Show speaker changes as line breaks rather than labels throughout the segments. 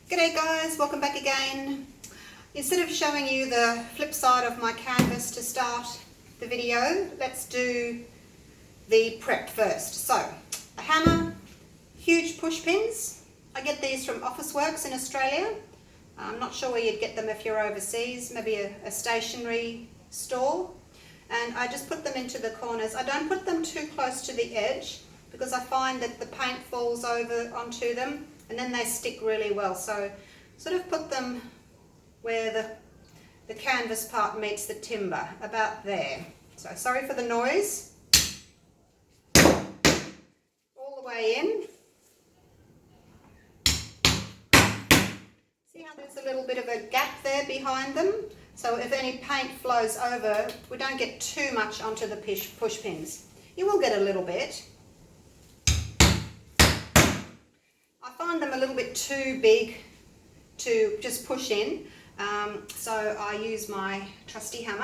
G'day guys, welcome back again. Instead of showing you the flip side of my canvas to start the video, let's do the prep first. So, a hammer, huge push pins. I get these from Officeworks in Australia. I'm not sure where you'd get them if you're overseas, maybe a stationery store. And I just put them into the corners. I don't put them too close to the edge because I find that the paint falls over onto them and then they stick really well. So sort of put them where the canvas part meets the timber, about there. So sorry for the noise. All the way in. See how there's a little bit of a gap there behind them? So if any paint flows over, we don't get too much onto the push pins. You will get a little bit. I find them a little bit too big to just push in, so I use my trusty hammer.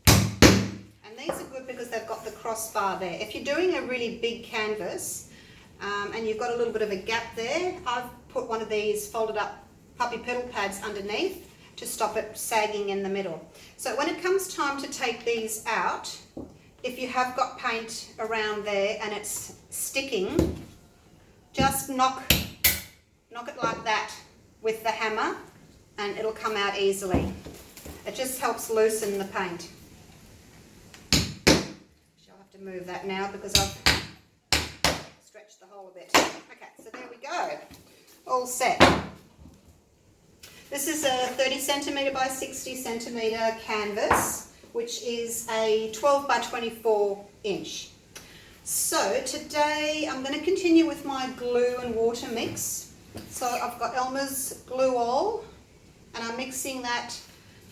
And these are good because they've got the crossbar there. If you're doing a really big canvas and you've got a little bit of a gap there, I've put one of these folded up puppy pedal pads underneath to stop it sagging in the middle. So when it comes time to take these out, if you have got paint around there and it's sticking, just knock it like that with the hammer and it'll come out easily. It just helps loosen the paint. I'll have to move that now because I've stretched the hole a bit. Okay, so there we go. All set. This is a 30 centimetre by 60 centimetre canvas, which is a 12 by 24 inch. So today I'm going to continue with my glue and water mix. So I've got Elmers glue all and I'm mixing that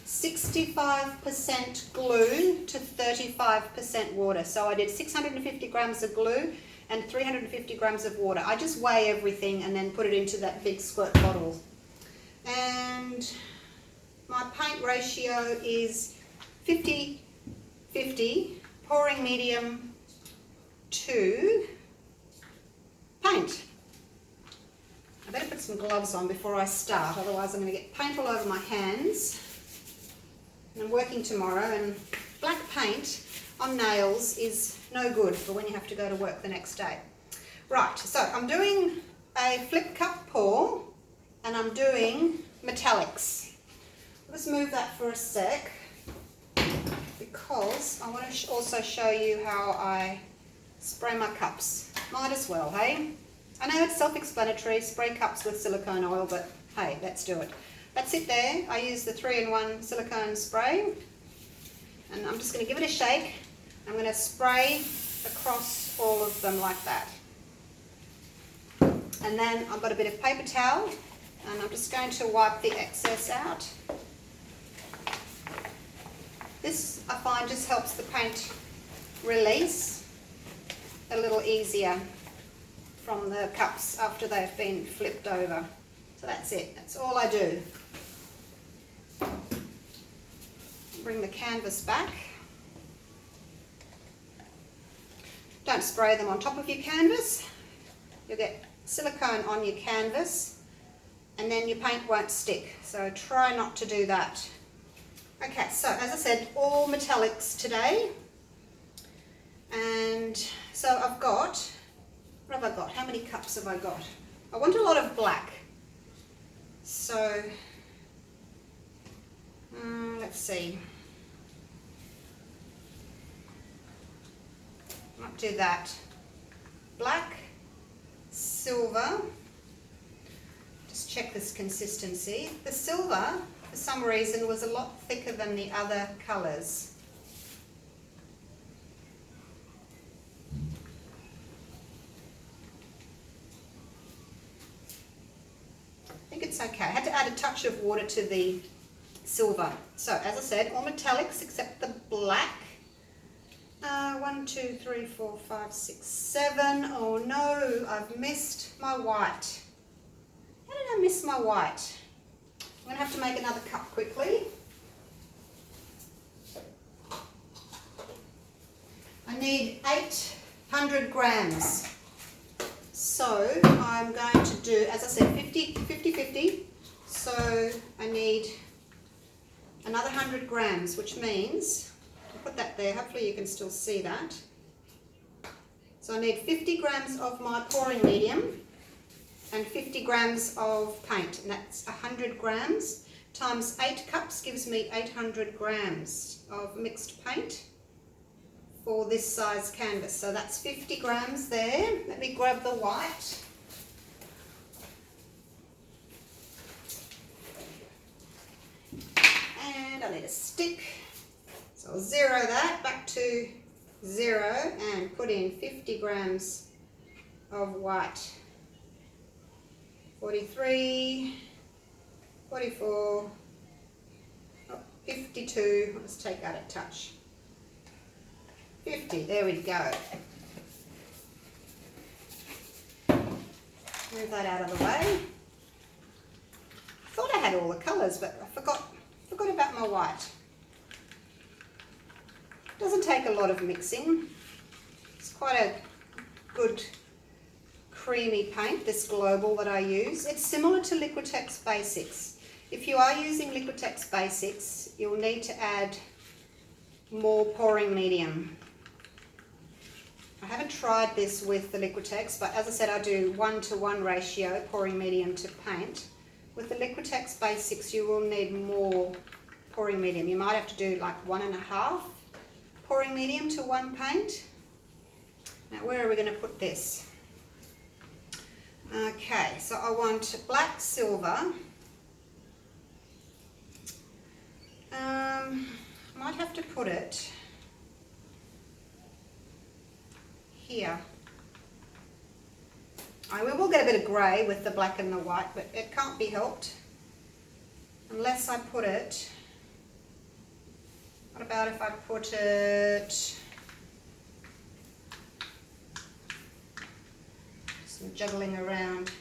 65% glue to 35% water. So I did 650 grams of glue and 350 grams of water. I just weigh everything and then put it into that big squirt bottle. And my paint ratio is 50-50, pouring medium to paint. I better put some gloves on before I start, otherwise I'm going to get paint all over my hands. And I'm working tomorrow and black paint on nails is no good for when you have to go to work the next day. Right, so I'm doing a flip cup pour and I'm doing metallics. Let's move that for a sec because I want to also show you how I spray my cups. Might as well, hey? I know it's self-explanatory, spray cups with silicone oil, but hey, let's do it. That's it there. I use the 3-in-1 silicone spray and I'm just going to give it a shake. I'm going to spray across all of them like that. And then I've got a bit of paper towel and I'm just going to wipe the excess out. This I find just helps the paint release a little easier from the cups after they've been flipped over. So that's it, that's all I do. Bring the canvas back. Don't spray them on top of your canvas. You'll get silicone on your canvas and then your paint won't stick. So try not to do that. Okay, so as I said, all metallics today. And so I've got, what have I got? How many cups have I got? I want a lot of black. So, let's see. Might do that. Black, silver. Just check this consistency. The silver, for some reason, was a lot thicker than the other colours. I think it's okay. I had to add a touch of water to the silver. So as I said, all metallics except the black. 1, 2, 3, 4, 5, 6, 7. Oh no, I've missed my white. How did I miss my white? I'm going to have to make another cup quickly. I need 800 grams. So I'm going to do, as I said, 50-50. So I need another 100 grams, which means, I'll put that there, hopefully you can still see that. So I need 50 grams of my pouring medium and 50 grams of paint, and that's 100 grams times 8 cups gives me 800 grams of mixed paint for this size canvas. So that's 50 grams there. Let me grab the white. And I need a stick. So I'll zero that back to 0 and put in 50 grams of white. 43, 44, 52, let's take that a touch. 50, there we go. Move that out of the way. I thought I had all the colours, but I forgot about my white. Doesn't take a lot of mixing. It's quite a good creamy paint, this global that I use. It's similar to Liquitex Basics. If you are using Liquitex Basics, you'll need to add more pouring medium. I haven't tried this with the Liquitex, but as I said, I do 1-to-1 ratio pouring medium to paint. With the Liquitex Basics, you will need more pouring medium. You might have to do like 1.5 pouring medium to 1 paint. Now, where are we going to put this? Okay, so I want black silver. Might have to put it here. We will get a bit of grey with the black and the white, but it can't be helped unless I put it. What about if I put it? Some juggling around.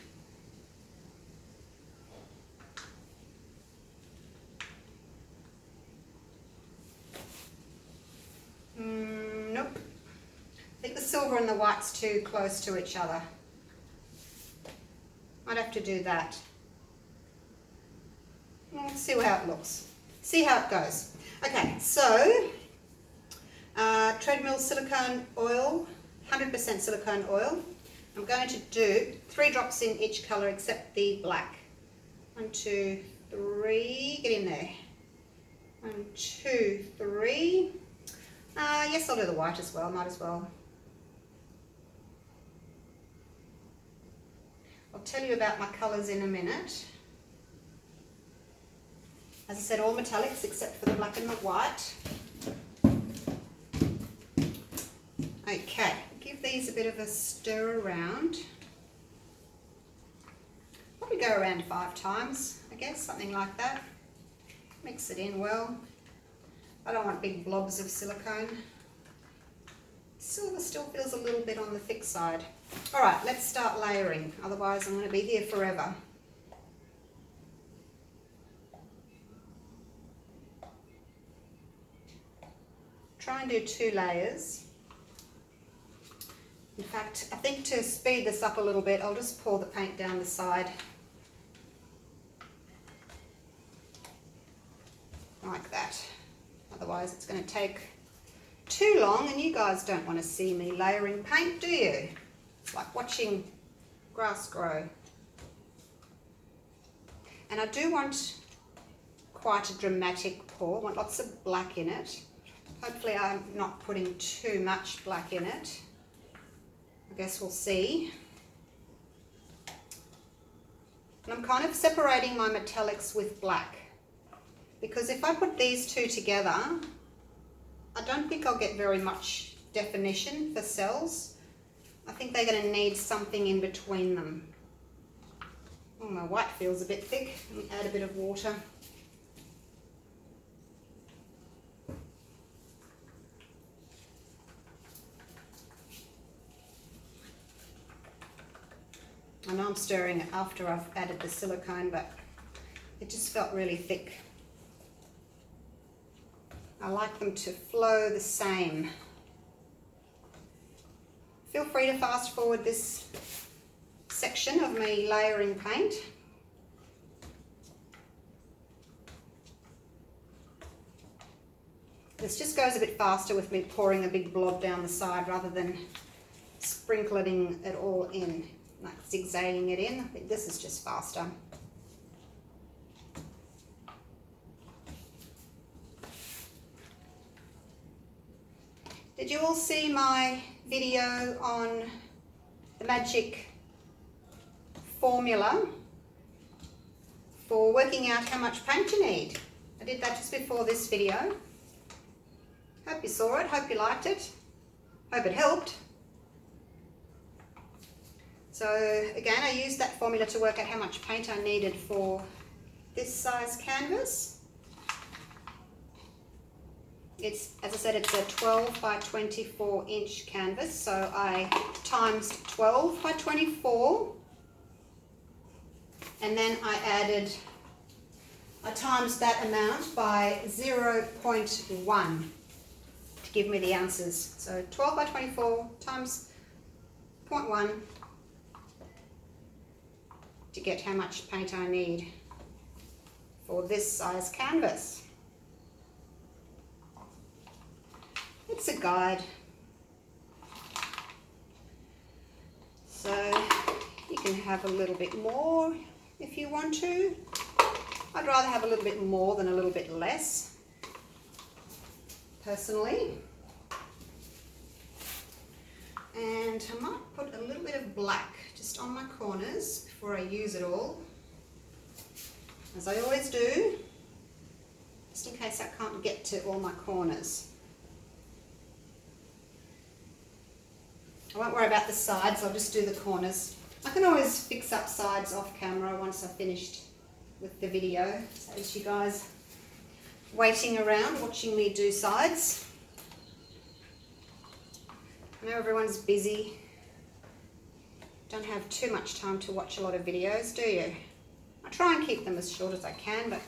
Nope. I think the silver and the white's too close to each other. Might have to do that. Let's see how it looks. See how it goes. Okay, so treadmill silicone oil, 100% silicone oil. I'm going to do 3 drops in each colour except the black. 1, 2, 3, get in there. 1, 2, 3. Yes, I'll do the white as well, might as well. I'll tell you about my colours in a minute. As I said, all metallics except for the black and the white. Okay, give these a bit of a stir around. Probably go around 5 times, I guess, something like that. Mix it in well. I don't want big blobs of silicone. Silver still feels a little bit on the thick side. All right, let's start layering, otherwise I'm going to be here forever. Try and do 2 layers. In fact, I think to speed this up a little bit, I'll just pour the paint down the side. Like that. Otherwise it's going to take too long, and you guys don't want to see me layering paint, do you? It's like watching grass grow. And I do want quite a dramatic pour. I want lots of black in it. Hopefully I'm not putting too much black in it. I guess we'll see. And I'm kind of separating my metallics with black, because if I put these two together, I don't think I'll get very much definition for cells. I think they're going to need something in between them. Oh, my white feels a bit thick. Let me add a bit of water. I know I'm stirring it after I've added the silicone, but it just felt really thick. I like them to flow the same. Feel free to fast forward this section of me layering paint. This just goes a bit faster with me pouring a big blob down the side rather than sprinkling it all in, like zigzagging it in. I think this is just faster. Did you all see my video on the magic formula for working out how much paint you need? I did that just before this video. Hope you saw it, hope you liked it, hope it helped. So again, I used that formula to work out how much paint I needed for this size canvas. It's, as I said, it's a 12 by 24 inch canvas, so I times 12 by 24, and then I times that amount by 0.1 to give me the ounces. So 12 by 24 times 0.1 to get how much paint I need for this size canvas. It's a guide. So you can have a little bit more if you want to. I'd rather have a little bit more than a little bit less, personally. And I might put a little bit of black just on my corners before I use it all, as I always do, just in case I can't get to all my corners. I won't worry about the sides, I'll just do the corners. I can always fix up sides off camera once I've finished with the video, saves you guys waiting around watching me do sides. I know everyone's busy, don't have too much time to watch a lot of videos, do you? I try and keep them as short as I can, but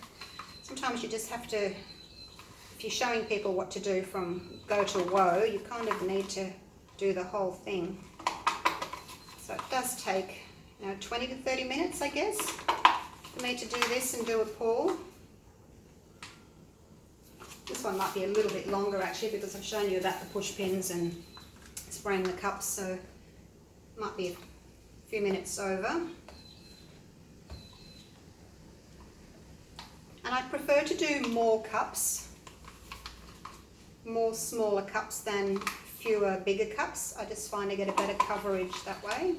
sometimes you just have to, if you're showing people what to do from go to woe, you kind of need to do the whole thing. So it does take 20 to 30 minutes, I guess, for me to do this and do a pour. This one might be a little bit longer actually, because I've shown you about the push pins and spraying the cups, so it might be a few minutes over. And I prefer to do more cups, more smaller cups than fewer bigger cups. I just find I get a better coverage that way.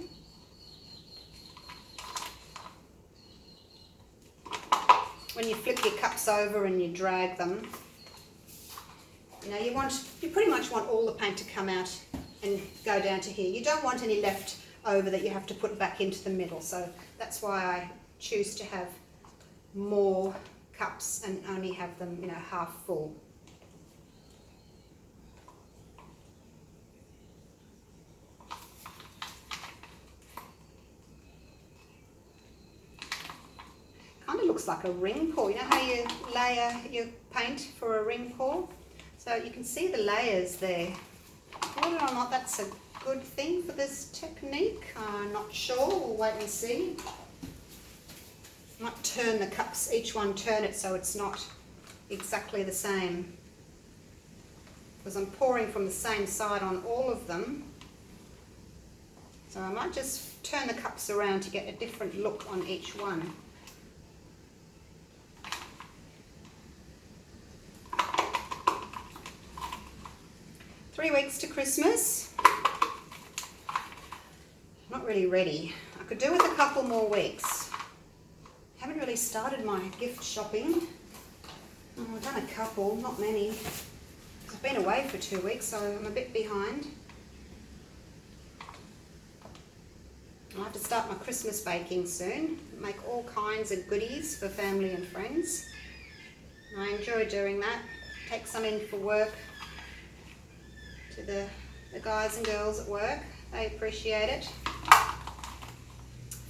When you flip your cups over and you drag them, you pretty much want all the paint to come out and go down to here. You don't want any left over that you have to put back into the middle, so that's why I choose to have more cups and only have them half full. Kind of looks like a ring pour. You know how you layer your paint for a ring pour? So you can see the layers there. Whether or not that's a good thing for this technique, I'm not sure. We'll wait and see. I might turn the cups, each one turn it so it's not exactly the same, because I'm pouring from the same side on all of them. So I might just turn the cups around to get a different look on each one. Three weeks to Christmas. Not really ready. I could do with a couple more weeks. Haven't really started my gift shopping. Oh, I've done a couple, not many. I've been away for 2 weeks, so I'm a bit behind. I'll have to start my Christmas baking soon. Make all kinds of goodies for family and friends. I enjoy doing that. Take some in for work to the guys and girls at work. They appreciate it.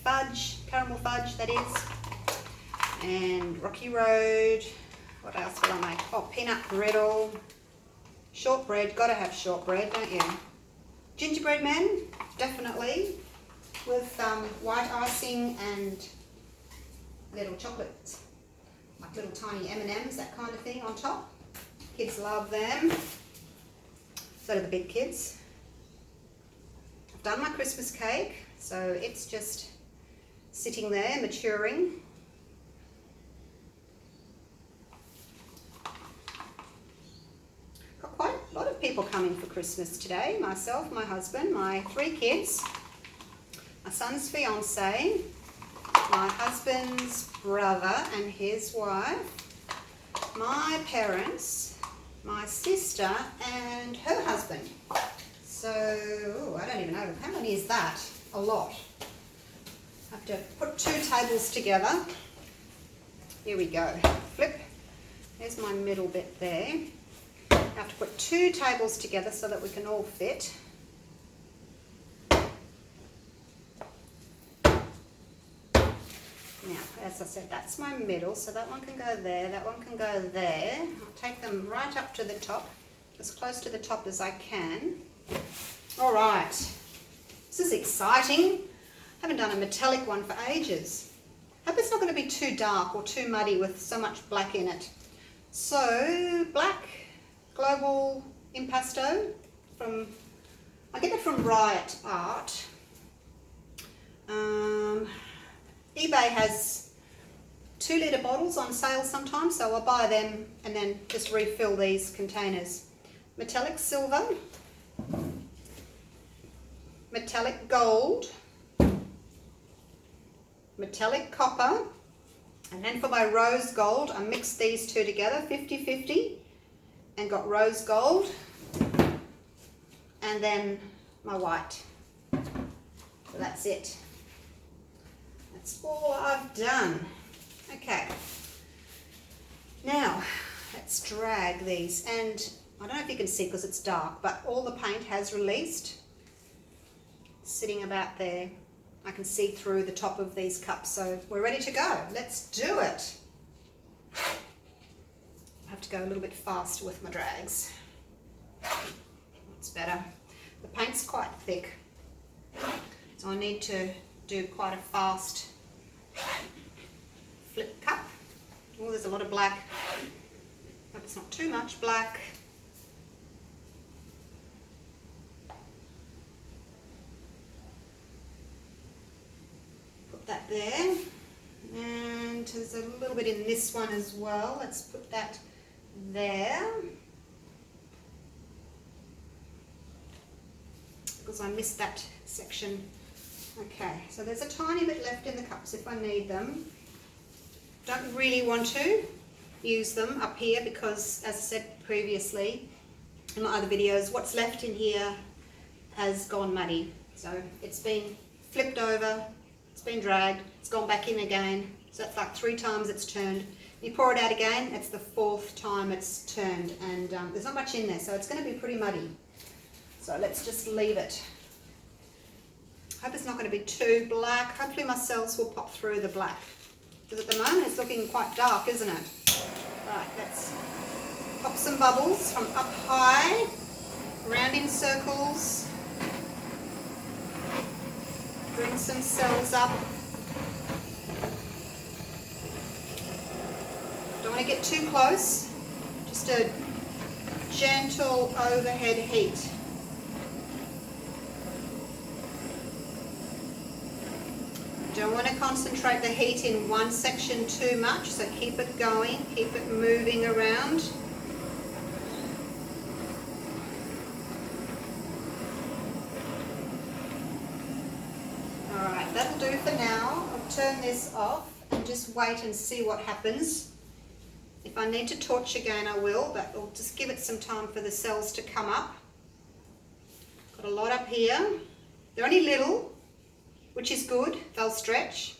Fudge, caramel fudge that is. And Rocky Road. What else will I make? Oh, peanut brittle. Shortbread, gotta have shortbread, don't you? Gingerbread man, definitely. with white icing and little chocolates, like little tiny M&Ms, that kind of thing on top. Kids love them. So do the big kids. I've done my Christmas cake, so it's just sitting there maturing. Got quite a lot of people coming for Christmas today. Myself, my husband, my 3 kids, my son's fiance, my husband's brother and his wife, my parents, my sister and her husband. So, I don't even know, how many is that? A lot. I have to put 2 tables together. Here we go. Flip. There's my middle bit there. I have to put 2 tables together so that we can all fit. Now, as I said, that's my middle, so that one can go there, that one can go there. I'll take them right up to the top, as close to the top as I can. All right, this is exciting. I haven't done a metallic one for ages. Hope it's not going to be too dark or too muddy with so much black in it. So, black global impasto from, I get it from Riot Art. eBay has 2-litre bottles on sale sometimes, so I'll buy them and then just refill these containers. Metallic silver, metallic gold, metallic copper, and then for my rose gold, I mixed these 2 together, 50-50, and got rose gold, and then my white. So that's it. That's all I've done. Okay. Now, let's drag these, and I don't know if you can see because it's dark, but all the paint has released, sitting about there. I can see through the top of these cups, so we're ready to go. Let's do it. I have to go a little bit faster with my drags. That's better. The paint's quite thick, so I need to do quite a fast flip cup. Oh, there's a lot of black. Hope it's not too much black. Put that there. And there's a little bit in this one as well. Let's put that there. Because I missed that section. Okay, so there's a tiny bit left in the cups if I need them. Don't really want to use them up here because, as I said previously in my other videos, what's left in here has gone muddy. So it's been flipped over, it's been dragged, it's gone back in again. So it's like 3 times it's turned. You pour it out again, it's the 4th time it's turned, and there's not much in there, so it's going to be pretty muddy. So let's just leave it. Hope it's not going to be too black. Hopefully my cells will pop through the black. Because at the moment it's looking quite dark, isn't it? Right, let's pop some bubbles from up high, around in circles. Bring some cells up. Don't want to get too close. Just a gentle overhead heat. Don't want to concentrate the heat in one section too much, so keep it going, keep it moving around. Alright, that'll do for now. I'll turn this off and just wait and see what happens. If I need to torch again I will, but I'll just give it some time for the cells to come up. Got a lot up here. They're only little, which is good, they'll stretch.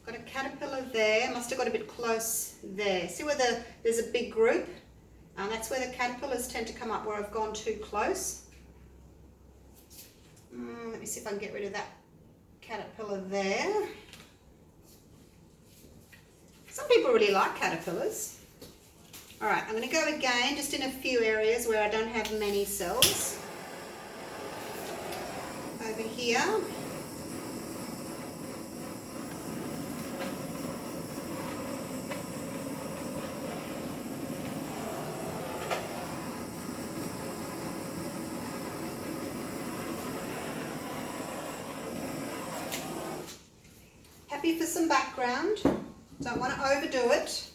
Got a caterpillar there, must have got a bit close there. See where there's a big group? That's where the caterpillars tend to come up, where I've gone too close. Let me see if I can get rid of that caterpillar there. Some people really like caterpillars. Alright, I'm going to go again, just in a few areas where I don't have many cells. Over here. happy for some background. Don't want to overdo it.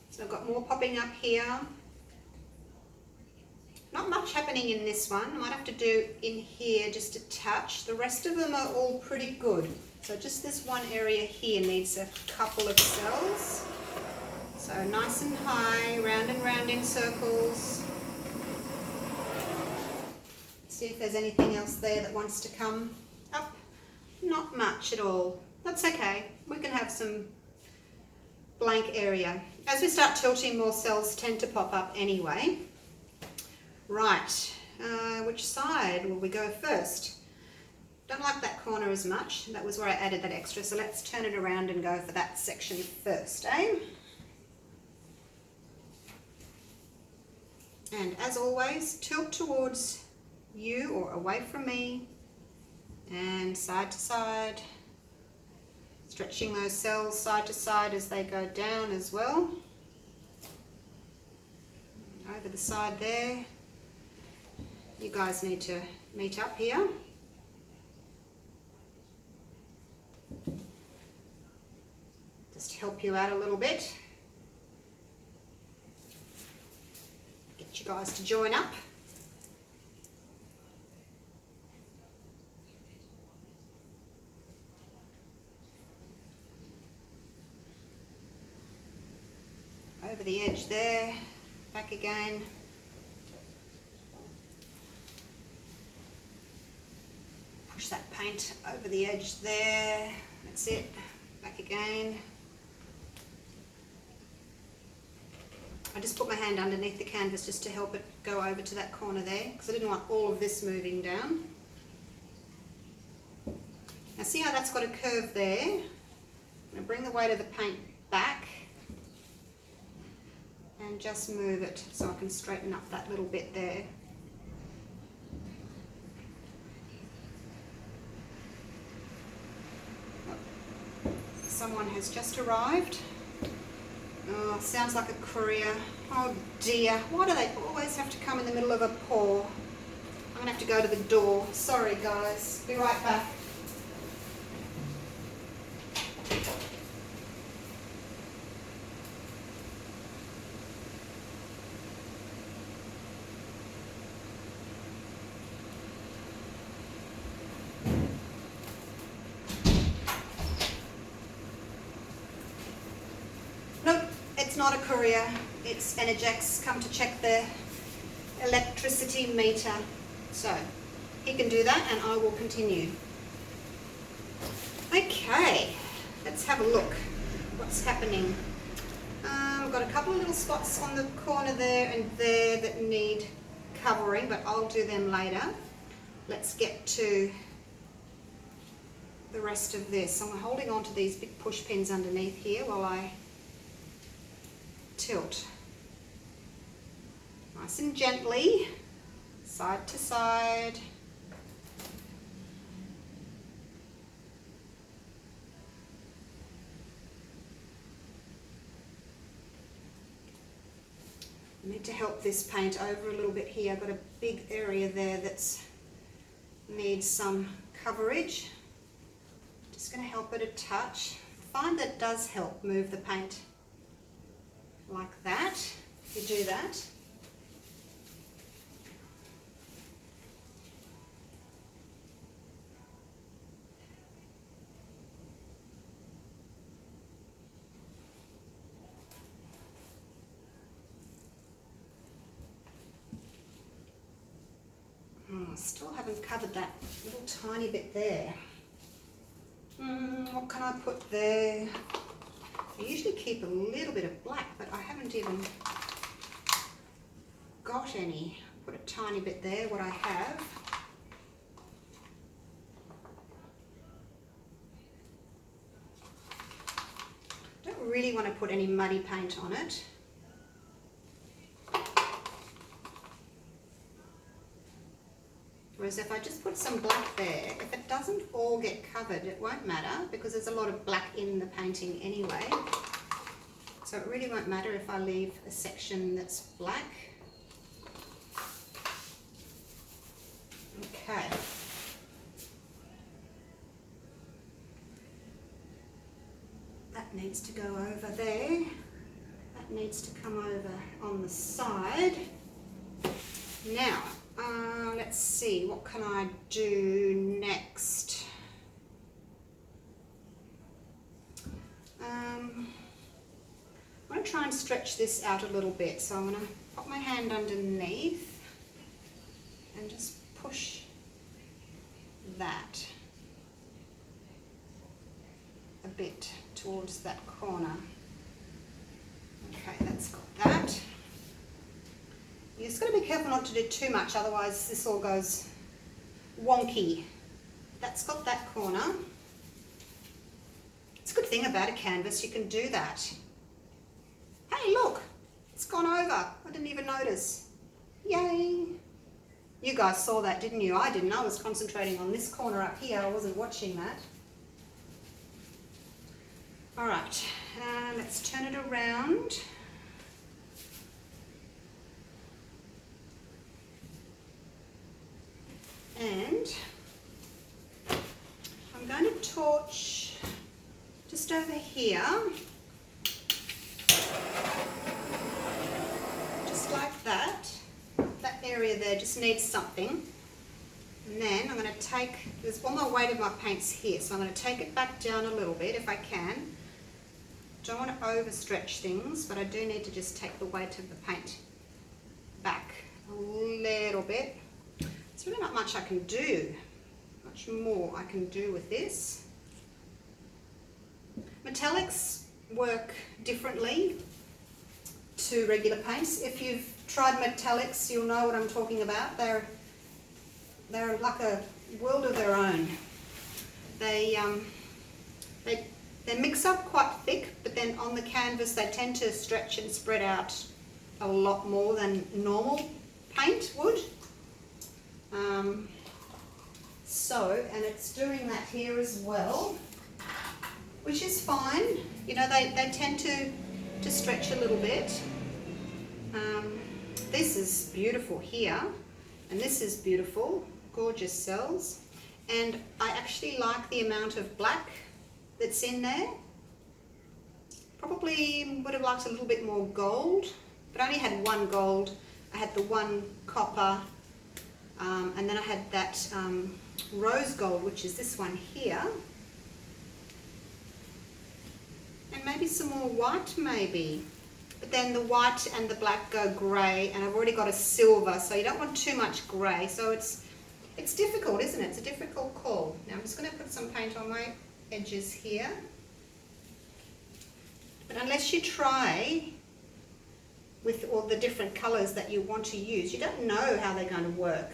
So I've got more popping up here. Not much happening in this one. I might have to do in here just a touch. The rest of them are all pretty good. So just this one area here needs a couple of cells. So nice and high, round and round in circles. See if there's anything else there that wants to come up. Not much at all. That's okay. We can have some blank area. As we start tilting, more cells tend to pop up anyway. Right, which side will we go first? Don't like that corner as much. That was where I added that extra, so let's turn it around and go for that section first, eh? And as always, tilt towards you or away from me, and side to side, stretching those cells side to side as they go down as well. Over the side there. You guys need to meet up here. Just help you out a little bit. Get you guys to join up. Over the edge there, back again. Push that paint over the edge there. That's it. Back again. I just put my hand underneath the canvas just to help it go over to that corner there, because I didn't want all of this moving down. Now see how that's got a curve there? I'm going to bring the weight of the paint back and just move it so I can straighten up that little bit there. Someone has just arrived. Oh, sounds like a courier. Oh dear, why do they always have to come in the middle of a pour? I'm gonna have to go to the door. Sorry guys, be right back. Not a courier, it's Energex come to check the electricity meter. So he can do that and I will continue. Okay, let's have a look what's happening. We've got a couple of little spots on the corner there and there that need covering, but I'll do them later. Let's get to the rest of this. I'm holding on to these big push pins underneath here while I tilt. Nice and gently, side to side. I need to help this paint over a little bit here. I've got a big area there that's needs some coverage. Just going to help it a touch. I find that does help move the paint like that, if you do that. Still haven't covered that little tiny bit there. What can I put there? I usually keep a little bit of black, but I haven't even got any. Put a tiny bit there, what I have. Don't really want to put any muddy paint on it. Whereas if I just put some black there, if it doesn't all get covered, it won't matter because there's a lot of black in the painting anyway. So it really won't matter if I leave a section that's black. Okay. That needs to go over there. That needs to come over on the side. Now, let's see, what can I do next? I'm going to try and stretch this out a little bit. So I'm going to put my hand underneath and just push that a bit towards that corner. Okay, that's got that. You just got to be careful not to do too much, otherwise this all goes wonky. That's got that corner. It's a good thing about a canvas, you can do that. Hey, look, it's gone over. I didn't even notice. Yay! You guys saw that, didn't you? I didn't. I was concentrating on this corner up here. I wasn't watching that. All right, let's turn it around. And I'm going to torch just over here, just like that. That area there just needs something. And then I'm going to take, there's all my weight of my paints here, so I'm going to take it back down a little bit if I can. Don't want to overstretch things, but I do need to just take the weight of the paint back a little bit. There's really not much I can do, much more I can do with this. Metallics work differently to regular paints. If you've tried metallics, you'll know what I'm talking about. They're like a world of their own. They mix up quite thick, but then on the canvas they tend to stretch and spread out a lot more than normal paint would. And it's doing that here as well, which is fine. You know, they tend to stretch a little bit. This is beautiful here, and this is beautiful, gorgeous cells. And I actually like the amount of black that's in there. Probably would have liked a little bit more gold, but I only had one gold. I had the one copper, and then I had that rose gold, which is this one here. And maybe some more white maybe. But then the white and the black go grey, and I've already got a silver, so you don't want too much grey. So it's difficult, isn't it? It's a difficult call. Now I'm just going to put some paint on my edges here. But unless you try with all the different colours that you want to use, you don't know how they're going to work.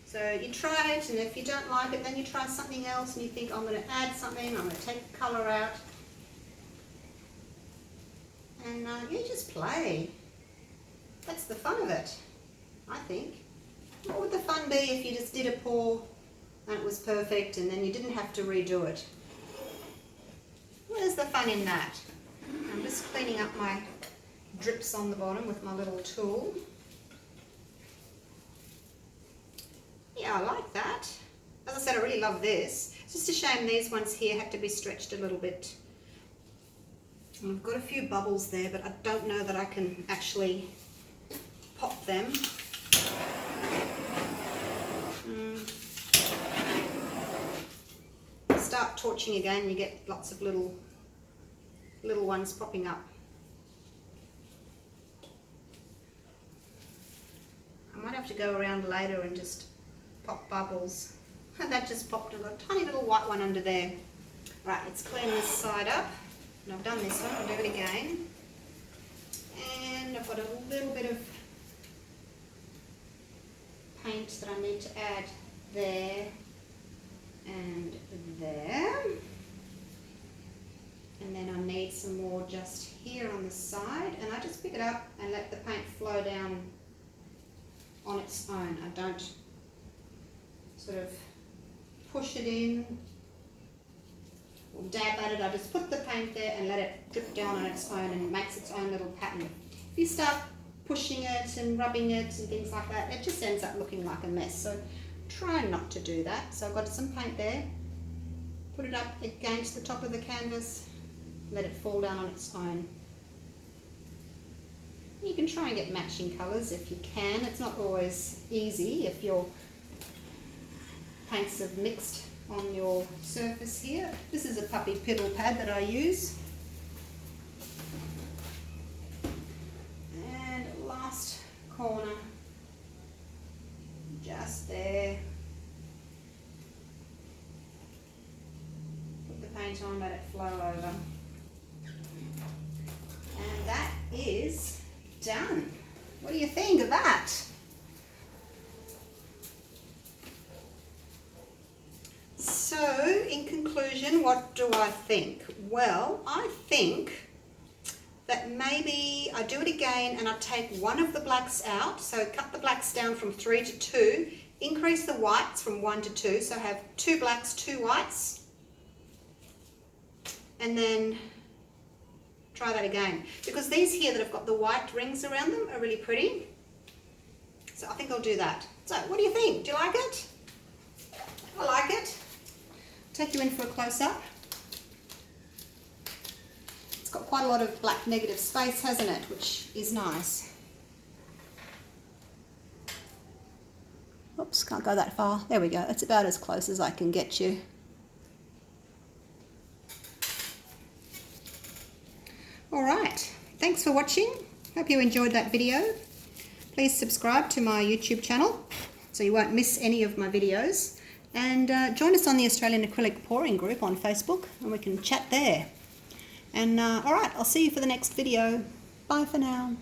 So you try it, and if you don't like it, then you try something else, and you think, I'm going to add something, I'm going to take the colour out. And you just play. That's the fun of it, I think. What would the fun be if you just did a pour and it was perfect and then you didn't have to redo it? Where's the fun in that? I'm just cleaning up my drips on the bottom with my little tool. Yeah, I like that. As I said, I really love this. It's just a shame these ones here had to be stretched a little bit. And I've got a few bubbles there, but I don't know that I can actually pop them. Start torching again, you get lots of little ones popping up. I might have to go around later and just pop bubbles. And that just popped, I've got a tiny little white one under there. Right, let's clean this side up. And I've done this one, I'll do it again. And I've got a little bit of paint that I need to add there and there. And then I need some more just here on the side. And I just pick it up and let the paint flow down on its own. I don't sort of push it in or dab at it. I just put the paint there and let it drip down on its own, and it makes its own little pattern. If you start pushing it and rubbing it and things like that, it just ends up looking like a mess. So try not to do that. So I've got some paint there, put it up against the top of the canvas, let it fall down on its own. You can try and get matching colours if you can. It's not always easy if your paints have mixed on your surface here. This is a puppy piddle pad that I use. And last corner, just there. Put the paint on, let it flow over. And that is done. What do you think of that? So, in conclusion, what do I think? Well, I think that maybe I do it again and I take one of the blacks out. So cut the blacks down from 3 to 2, increase the whites from 1 to 2, so have 2 blacks, 2 whites, and then try that again. Because these here that have got the white rings around them are really pretty. So I think I'll do that. So what do you think? Do you like it? I like it. Take you in for a close-up. It's got quite a lot of black negative space, hasn't it? Which is nice. Oops, can't go that far. There we go. It's about as close as I can get you. Alright, thanks for watching. Hope you enjoyed that video. Please subscribe to my YouTube channel so you won't miss any of my videos. And join us on the Australian Acrylic Pouring group on Facebook and we can chat there. And alright, I'll see you for the next video. Bye for now.